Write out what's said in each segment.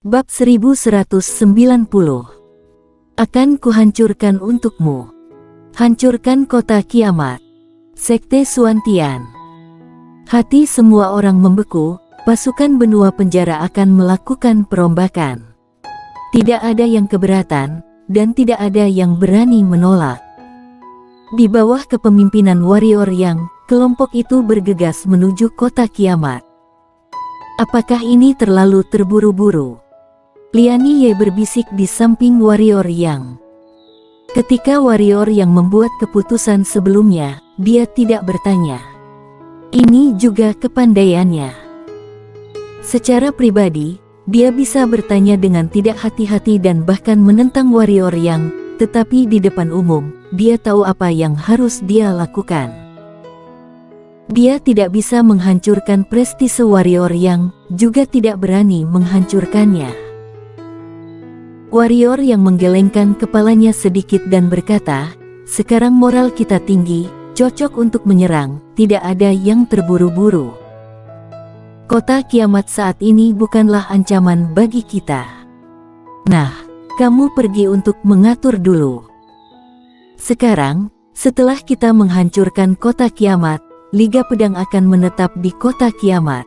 Bab 1190. Akan kuhancurkan untukmu. Hancurkan kota kiamat. Sekte Suantian. Hati semua orang membeku, pasukan benua penjara akan melakukan perombakan. Tidak ada yang keberatan, dan tidak ada yang berani menolak. Di bawah kepemimpinan warrior yang, kelompok itu bergegas menuju kota kiamat. Apakah ini terlalu terburu-buru? Lian Ye berbisik di samping warrior yang. Ketika warrior yang membuat keputusan sebelumnya, dia tidak bertanya. Ini juga kepandaiannya. Secara pribadi, dia bisa bertanya dengan tidak hati-hati dan bahkan menentang warrior yang, tetapi di depan umum, dia tahu apa yang harus dia lakukan. Dia tidak bisa menghancurkan prestise warrior yang, juga tidak berani menghancurkannya. Warrior yang menggelengkan kepalanya sedikit dan berkata, sekarang moral kita tinggi, cocok untuk menyerang, tidak ada yang terburu-buru. Kota kiamat saat ini bukanlah ancaman bagi kita. Nah, kamu pergi untuk mengatur dulu. Sekarang, setelah kita menghancurkan kota kiamat, Liga Pedang akan menetap di kota kiamat.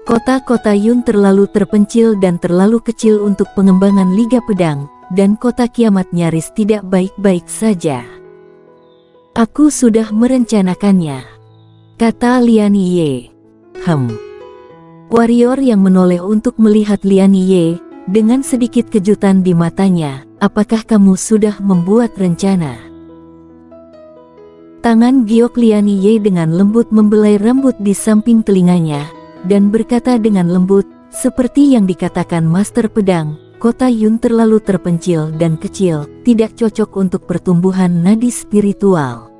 Kota-kota Yun terlalu terpencil dan terlalu kecil untuk pengembangan Liga Pedang, dan kota kiamat nyaris tidak baik-baik saja. Aku sudah merencanakannya, kata Lian Ye. Warrior yang menoleh untuk melihat Lian Ye, dengan sedikit kejutan di matanya, apakah kamu sudah membuat rencana? Tangan giok Lian Ye dengan lembut membelai rambut di samping telinganya, dan berkata dengan lembut, seperti yang dikatakan Master Pedang, kota Yun terlalu terpencil dan kecil, tidak cocok untuk pertumbuhan nadi spiritual.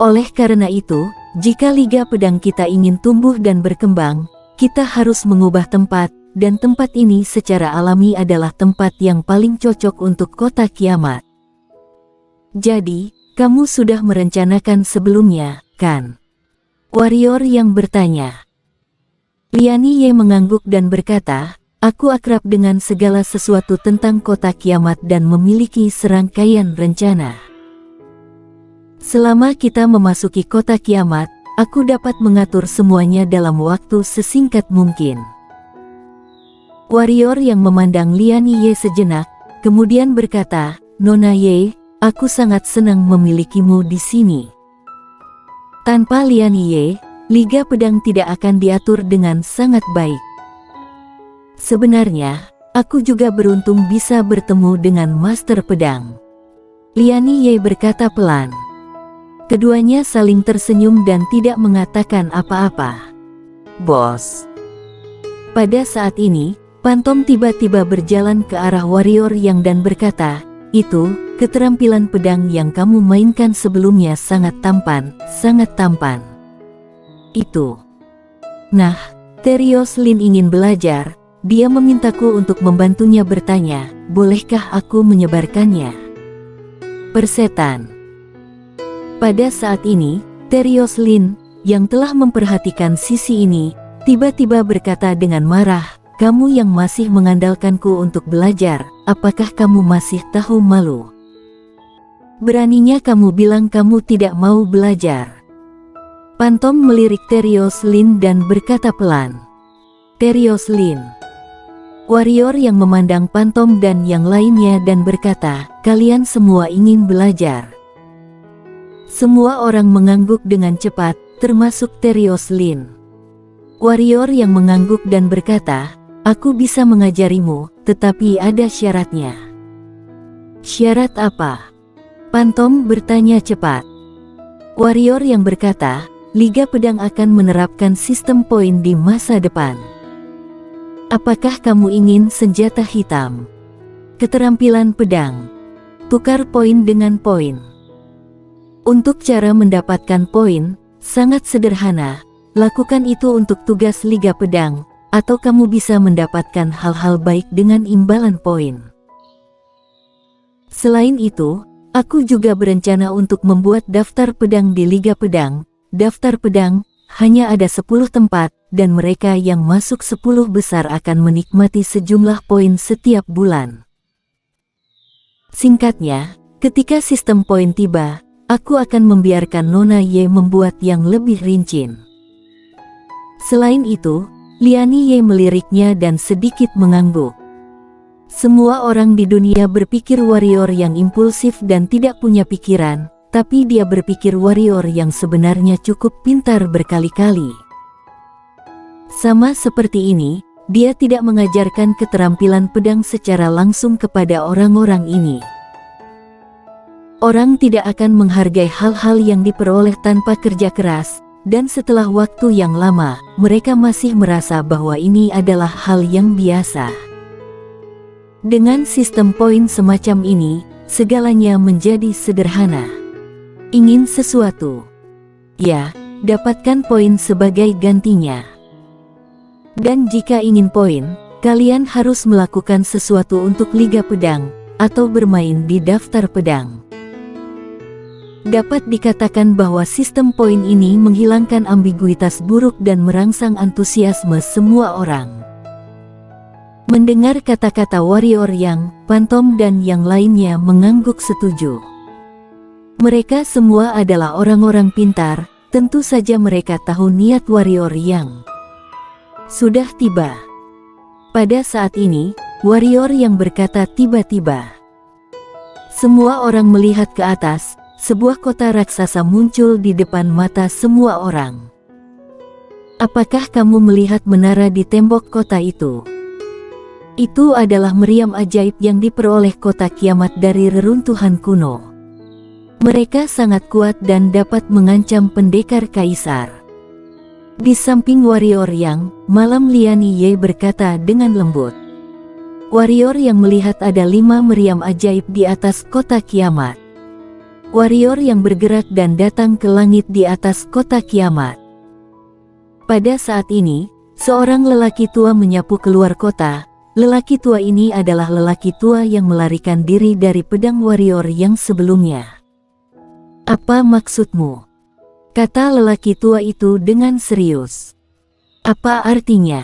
Oleh karena itu, jika Liga Pedang kita ingin tumbuh dan berkembang, kita harus mengubah tempat, dan tempat ini secara alami adalah tempat yang paling cocok untuk kota kiamat. Jadi, kamu sudah merencanakan sebelumnya, kan? Warrior yang bertanya. Lian Ye mengangguk dan berkata, aku akrab dengan segala sesuatu tentang kota kiamat dan memiliki serangkaian rencana. Selama kita memasuki kota kiamat, aku dapat mengatur semuanya dalam waktu sesingkat mungkin. Warrior yang memandang Lian Ye sejenak, kemudian berkata, Nona Ye, aku sangat senang memilikimu di sini. Tanpa Lian Ye, Liga Pedang tidak akan diatur dengan sangat baik. Sebenarnya, aku juga beruntung bisa bertemu dengan Master Pedang. Lian Ye berkata pelan. Keduanya saling tersenyum dan tidak mengatakan apa-apa. Bos. Pada saat ini, Pantom tiba-tiba berjalan ke arah warrior yang dan berkata, itu, keterampilan pedang yang kamu mainkan sebelumnya sangat tampan, sangat tampan. Itu. Nah, Terios Lin ingin belajar, dia memintaku untuk membantunya bertanya, bolehkah aku menyebarkannya? Persetan. Pada saat ini, Terios Lin, yang telah memperhatikan sisi ini, tiba-tiba berkata dengan marah, kamu yang masih mengandalkanku untuk belajar, apakah kamu masih tahu malu? Beraninya kamu bilang kamu tidak mau belajar. Pantom melirik Terios Lin dan berkata pelan. Terios Lin. Warrior yang memandang Pantom dan yang lainnya dan berkata, kalian semua ingin belajar. Semua orang mengangguk dengan cepat, termasuk Terios Lin. Warrior yang mengangguk dan berkata, aku bisa mengajarimu, tetapi ada syaratnya. Syarat apa? Pantom bertanya cepat. Warrior yang berkata, Liga Pedang akan menerapkan sistem poin di masa depan. Apakah kamu ingin senjata hitam? Keterampilan pedang. Tukar poin dengan poin. Untuk cara mendapatkan poin, sangat sederhana, lakukan itu untuk tugas Liga Pedang, atau kamu bisa mendapatkan hal-hal baik dengan imbalan poin. Selain itu, aku juga berencana untuk membuat daftar pedang di Liga Pedang. Daftar pedang, hanya ada 10 tempat, dan mereka yang masuk 10 besar akan menikmati sejumlah poin setiap bulan. Singkatnya, ketika sistem poin tiba, aku akan membiarkan Nona Ye membuat yang lebih rinci. Selain itu, Liani Ye meliriknya dan sedikit mengangguk. Semua orang di dunia berpikir warrior yang impulsif dan tidak punya pikiran, tapi dia berpikir warrior yang sebenarnya cukup pintar berkali-kali. Sama seperti ini, dia tidak mengajarkan keterampilan pedang secara langsung kepada orang-orang ini. Orang tidak akan menghargai hal-hal yang diperoleh tanpa kerja keras, dan setelah waktu yang lama, mereka masih merasa bahwa ini adalah hal yang biasa. Dengan sistem poin semacam ini, segalanya menjadi sederhana. Ingin sesuatu? Ya, dapatkan poin sebagai gantinya. Dan jika ingin poin, kalian harus melakukan sesuatu untuk Liga Pedang, atau bermain di daftar pedang. Dapat dikatakan bahwa sistem poin ini menghilangkan ambiguitas buruk dan merangsang antusiasme semua orang. Mendengar kata-kata warrior yang, Pantom dan yang lainnya mengangguk setuju. Mereka semua adalah orang-orang pintar, tentu saja mereka tahu niat warrior yang sudah tiba. Pada saat ini, warrior yang berkata tiba-tiba. Semua orang melihat ke atas, sebuah kota raksasa muncul di depan mata semua orang. Apakah kamu melihat menara di tembok kota itu? Itu adalah meriam ajaib yang diperoleh kota kiamat dari reruntuhan kuno. Mereka sangat kuat dan dapat mengancam pendekar kaisar. Di samping warrior yang, malam Liani Ye berkata dengan lembut. Warrior yang melihat ada 5 meriam ajaib di atas kota kiamat. Warrior yang bergerak dan datang ke langit di atas kota kiamat. Pada saat ini, seorang lelaki tua menyapu keluar kota. Lelaki tua ini adalah lelaki tua yang melarikan diri dari pedang warrior yang sebelumnya. Apa maksudmu? Kata lelaki tua itu dengan serius. Apa artinya?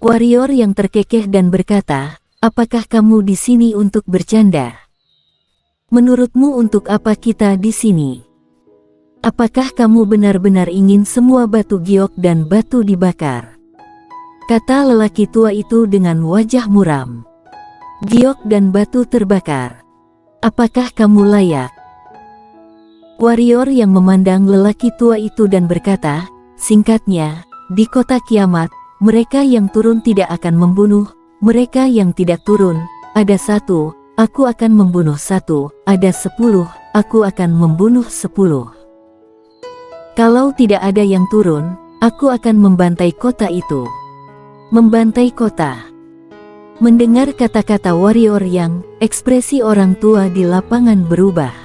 Warrior yang terkekeh dan berkata, apakah kamu di sini untuk bercanda? Menurutmu untuk apa kita di sini? Apakah kamu benar-benar ingin semua batu giok dan batu dibakar? Kata lelaki tua itu dengan wajah muram. Giok dan batu terbakar. Apakah kamu layak? Warrior yang memandang lelaki tua itu dan berkata, singkatnya, di kota kiamat, mereka yang turun tidak akan membunuh, mereka yang tidak turun, ada 1, aku akan membunuh 1, ada 10, aku akan membunuh 10. Kalau tidak ada yang turun, aku akan membantai kota itu. Membantai kota. Mendengar kata-kata warrior yang, ekspresi orang tua di lapangan berubah.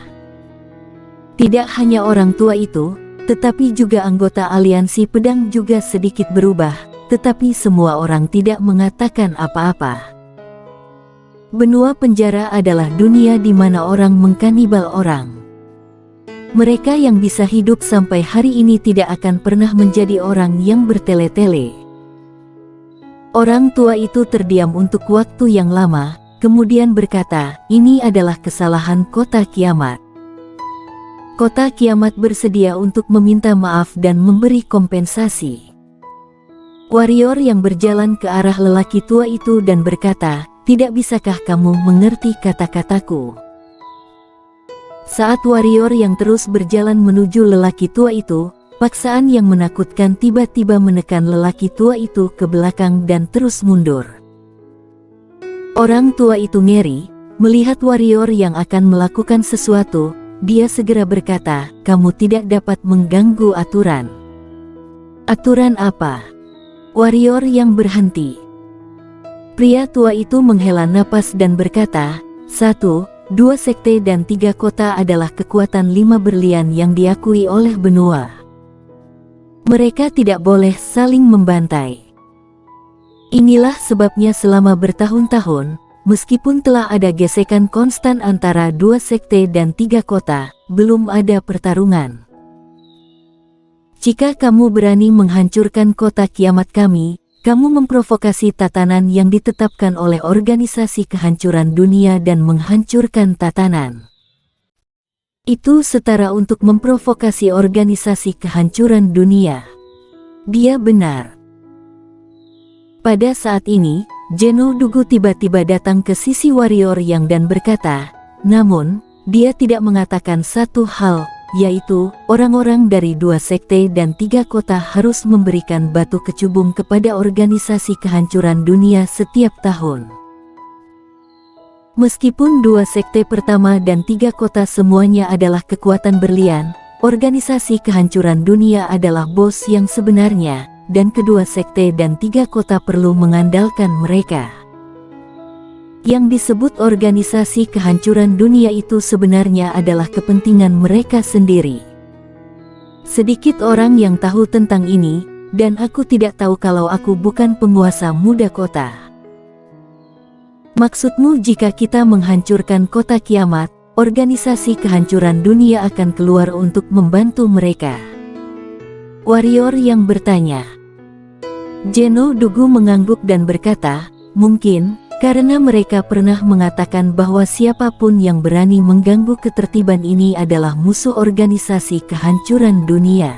Tidak hanya orang tua itu, tetapi juga anggota aliansi pedang juga sedikit berubah, tetapi semua orang tidak mengatakan apa-apa. Benua penjara adalah dunia di mana orang mengkanibal orang. Mereka yang bisa hidup sampai hari ini tidak akan pernah menjadi orang yang bertele-tele. Orang tua itu terdiam untuk waktu yang lama, kemudian berkata, ini adalah kesalahan kota kiamat. Kota kiamat bersedia untuk meminta maaf dan memberi kompensasi. Warrior yang berjalan ke arah lelaki tua itu dan berkata, tidak bisakah kamu mengerti kata-kataku? Saat warrior yang terus berjalan menuju lelaki tua itu, paksaan yang menakutkan tiba-tiba menekan lelaki tua itu ke belakang dan terus mundur. Orang tua itu ngeri, melihat warrior yang akan melakukan sesuatu, dia segera berkata, kamu tidak dapat mengganggu aturan. Aturan apa? Warrior yang berhenti. Pria tua itu menghela napas dan berkata, 1, 2 sekte dan 3 kota adalah kekuatan 5 berlian yang diakui oleh benua. Mereka tidak boleh saling membantai. Inilah sebabnya selama bertahun-tahun, meskipun telah ada gesekan konstan antara 2 sekte dan 3 kota, belum ada pertarungan. Jika kamu berani menghancurkan kota kiamat kami, kamu memprovokasi tatanan yang ditetapkan oleh organisasi kehancuran dunia dan menghancurkan tatanan. Itu setara untuk memprovokasi organisasi kehancuran dunia. Dia benar. Pada saat ini, Zheno Dugu tiba-tiba datang ke sisi warrior yang dan berkata, namun, dia tidak mengatakan satu hal, yaitu, orang-orang dari 2 sekte dan 3 kota harus memberikan batu kecubung kepada organisasi kehancuran dunia setiap tahun. Meskipun 2 sekte pertama dan 3 kota semuanya adalah kekuatan berlian, organisasi kehancuran dunia adalah bos yang sebenarnya, dan kedua sekte dan 3 kota perlu mengandalkan mereka. Yang disebut organisasi kehancuran dunia itu sebenarnya adalah kepentingan mereka sendiri. Sedikit orang yang tahu tentang ini, dan aku tidak tahu kalau aku bukan penguasa muda kota. Maksudmu jika kita menghancurkan kota kiamat, organisasi kehancuran dunia akan keluar untuk membantu mereka? Warrior yang bertanya. Zheno Dugu mengangguk dan berkata, mungkin, karena mereka pernah mengatakan bahwa siapapun yang berani mengganggu ketertiban ini adalah musuh organisasi kehancuran dunia.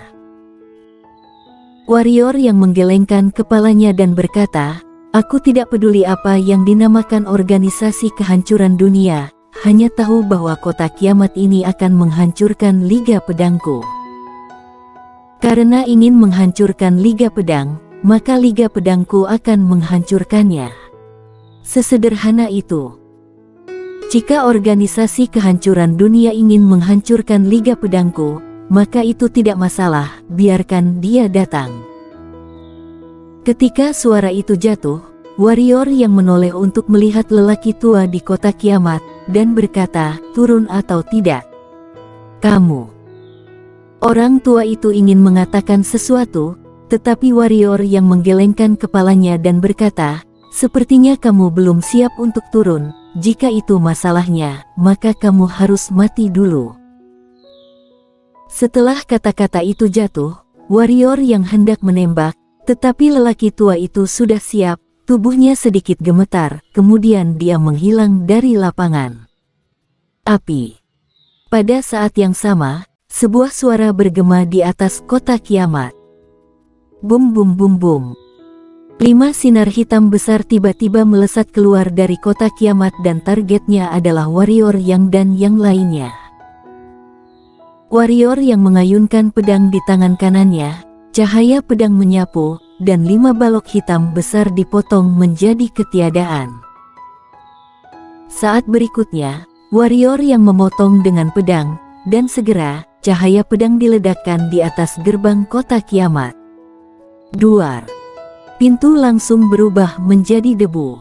Warrior yang menggelengkan kepalanya dan berkata, aku tidak peduli apa yang dinamakan organisasi kehancuran dunia, hanya tahu bahwa kota kiamat ini akan menghancurkan Liga Pedangku. Karena ingin menghancurkan Liga Pedang, maka Liga Pedangku akan menghancurkannya. Sesederhana itu. Jika organisasi kehancuran dunia ingin menghancurkan Liga Pedangku, maka itu tidak masalah, biarkan dia datang. Ketika suara itu jatuh, warrior yang menoleh untuk melihat lelaki tua di kota kiamat, dan berkata, turun atau tidak. Kamu. Orang tua itu ingin mengatakan sesuatu, tetapi warrior yang menggelengkan kepalanya dan berkata, sepertinya kamu belum siap untuk turun, jika itu masalahnya, maka kamu harus mati dulu. Setelah kata-kata itu jatuh, warrior yang hendak menembak, tetapi lelaki tua itu sudah siap, tubuhnya sedikit gemetar, kemudian dia menghilang dari lapangan. Api. Pada saat yang sama, sebuah suara bergema di atas kota kiamat. Bum bum bum bum. 5 sinar hitam besar tiba-tiba melesat keluar dari kota kiamat dan targetnya adalah warrior yang dan yang lainnya. Warrior yang mengayunkan pedang di tangan kanannya, cahaya pedang menyapu, dan 5 balok hitam besar dipotong menjadi ketiadaan. Saat berikutnya, warrior yang memotong dengan pedang, dan segera, cahaya pedang diledakkan di atas gerbang kota kiamat. Duar. Pintu langsung berubah menjadi debu.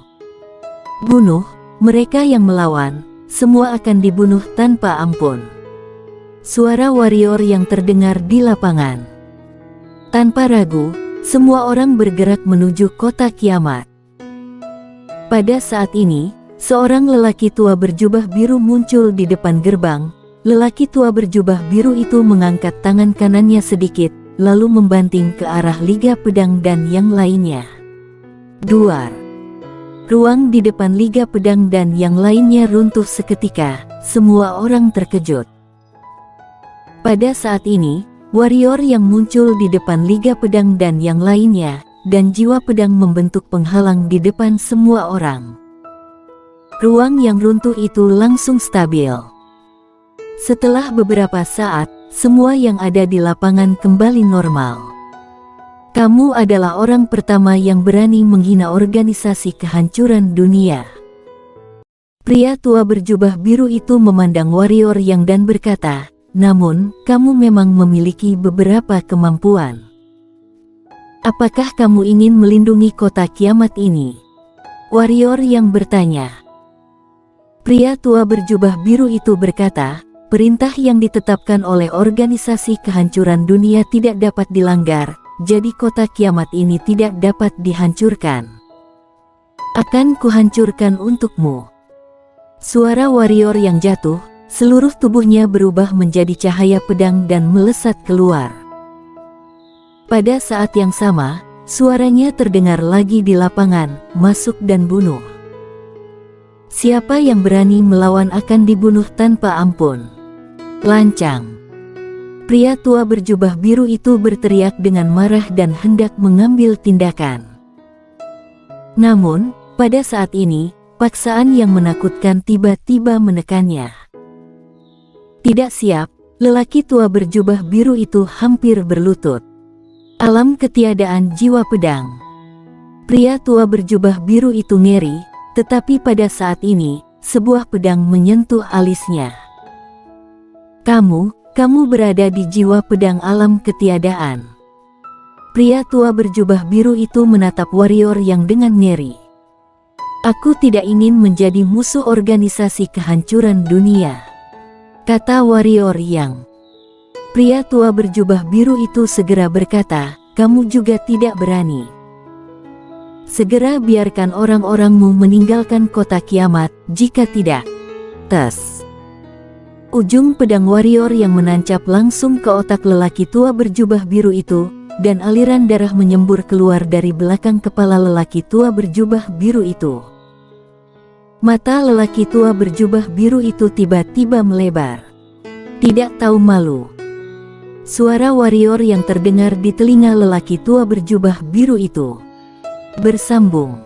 Bunuh, mereka yang melawan, semua akan dibunuh tanpa ampun. Suara warrior yang terdengar di lapangan. Tanpa ragu, semua orang bergerak menuju kota kiamat. Pada saat ini, seorang lelaki tua berjubah biru muncul di depan gerbang. Lelaki tua berjubah biru itu mengangkat tangan kanannya sedikit, lalu membanting ke arah Liga Pedang dan yang lainnya. Duar. Ruang di depan Liga Pedang dan yang lainnya runtuh seketika, semua orang terkejut. Pada saat ini, warrior yang muncul di depan Liga Pedang dan yang lainnya, dan jiwa pedang membentuk penghalang di depan semua orang. Ruang yang runtuh itu langsung stabil. Setelah beberapa saat, semua yang ada di lapangan kembali normal. Kamu adalah orang pertama yang berani menghina organisasi kehancuran dunia. Pria tua berjubah biru itu memandang warrior yang dan berkata, namun, kamu memang memiliki beberapa kemampuan. Apakah kamu ingin melindungi kota kiamat ini? Warrior yang bertanya. Pria tua berjubah biru itu berkata, perintah yang ditetapkan oleh organisasi kehancuran dunia tidak dapat dilanggar, jadi kota kiamat ini tidak dapat dihancurkan. Akan kuhancurkan untukmu. Suara warrior yang jatuh, seluruh tubuhnya berubah menjadi cahaya pedang dan melesat keluar. Pada saat yang sama, suaranya terdengar lagi di lapangan, masuk dan bunuh. Siapa yang berani melawan akan dibunuh tanpa ampun. Lancang. Pria tua berjubah biru itu berteriak dengan marah dan hendak mengambil tindakan. Namun, pada saat ini, paksaan yang menakutkan tiba-tiba menekannya. Tidak siap, lelaki tua berjubah biru itu hampir berlutut. Alam ketiadaan jiwa pedang. Pria tua berjubah biru itu ngeri, tetapi pada saat ini, sebuah pedang menyentuh alisnya. Kamu berada di jiwa pedang alam ketiadaan. Pria tua berjubah biru itu menatap warrior yang dengan ngeri. Aku tidak ingin menjadi musuh organisasi kehancuran dunia, kata warrior yang. Pria tua berjubah biru itu segera berkata, kamu juga tidak berani. Segera biarkan orang-orangmu meninggalkan kota kiamat, jika tidak. Tes. Ujung pedang warrior yang menancap langsung ke otak lelaki tua berjubah biru itu, dan aliran darah menyembur keluar dari belakang kepala lelaki tua berjubah biru itu. Mata lelaki tua berjubah biru itu tiba-tiba melebar. Tidak tahu malu. Suara warrior yang terdengar di telinga lelaki tua berjubah biru itu bersambung.